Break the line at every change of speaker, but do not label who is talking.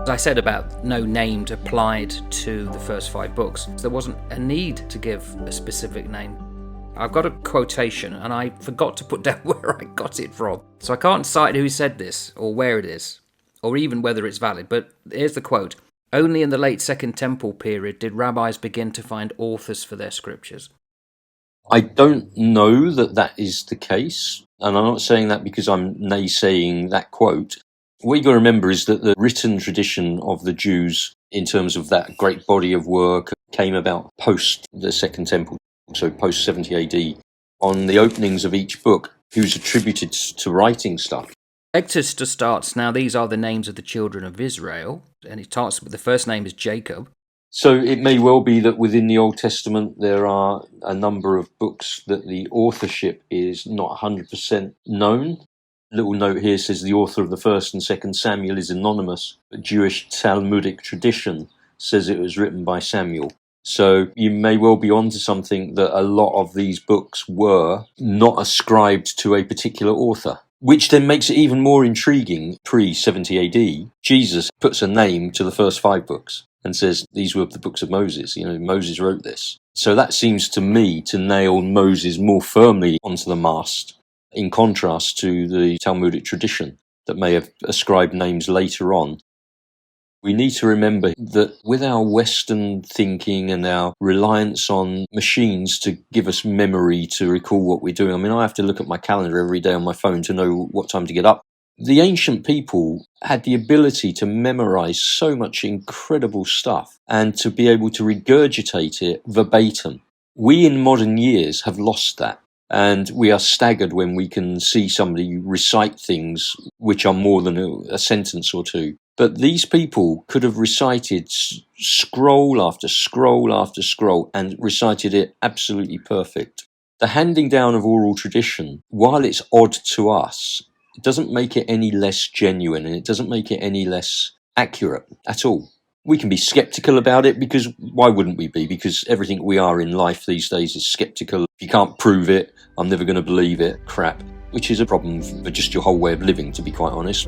I said about no name applied to the first 5 books. There wasn't a need to give a specific name. I've got a quotation and I forgot to put down where I got it from. So I can't cite who said this or where it is, or even whether it's valid, but here's the quote. Only in the late Second Temple period did rabbis begin to find authors for their scriptures.
I don't know that that is the case, and I'm not saying that because I'm naysaying that quote. What you've got to remember is that the written tradition of the Jews in terms of that great body of work came about post the Second Temple, so post 70 AD, on the openings of each book, who's attributed to writing stuff.
Exodus starts, now these are the names of the children of Israel, and it starts with the first name is Jacob.
So it may well be that within the Old Testament there are a number of books that the authorship is not 100% known. Little note here says the author of the 1st and 2nd Samuel is anonymous, but Jewish Talmudic tradition says it was written by Samuel. So you may well be onto something that a lot of these books were not ascribed to a particular author, which then makes it even more intriguing. Pre-70 AD, Jesus puts a name to the first 5 books and says these were the books of Moses. Moses wrote this. So that seems to me to nail Moses more firmly onto the mast, in contrast to the Talmudic tradition that may have ascribed names later on. We need to remember that with our Western thinking and our reliance on machines to give us memory to recall what we're doing, I have to look at my calendar every day on my phone to know what time to get up. The ancient people had the ability to memorize so much incredible stuff and to be able to regurgitate it verbatim. We in modern years have lost that. And we are staggered when we can see somebody recite things which are more than a sentence or two. But these people could have recited scroll after scroll after scroll and recited it absolutely perfect. The handing down of oral tradition, while it's odd to us, it doesn't make it any less genuine and it doesn't make it any less accurate at all. We can be skeptical about it because why wouldn't we be? Because everything we are in life these days is skeptical. If you can't prove it, I'm never going to believe it, crap, which is a problem for just your whole way of living, to be quite honest.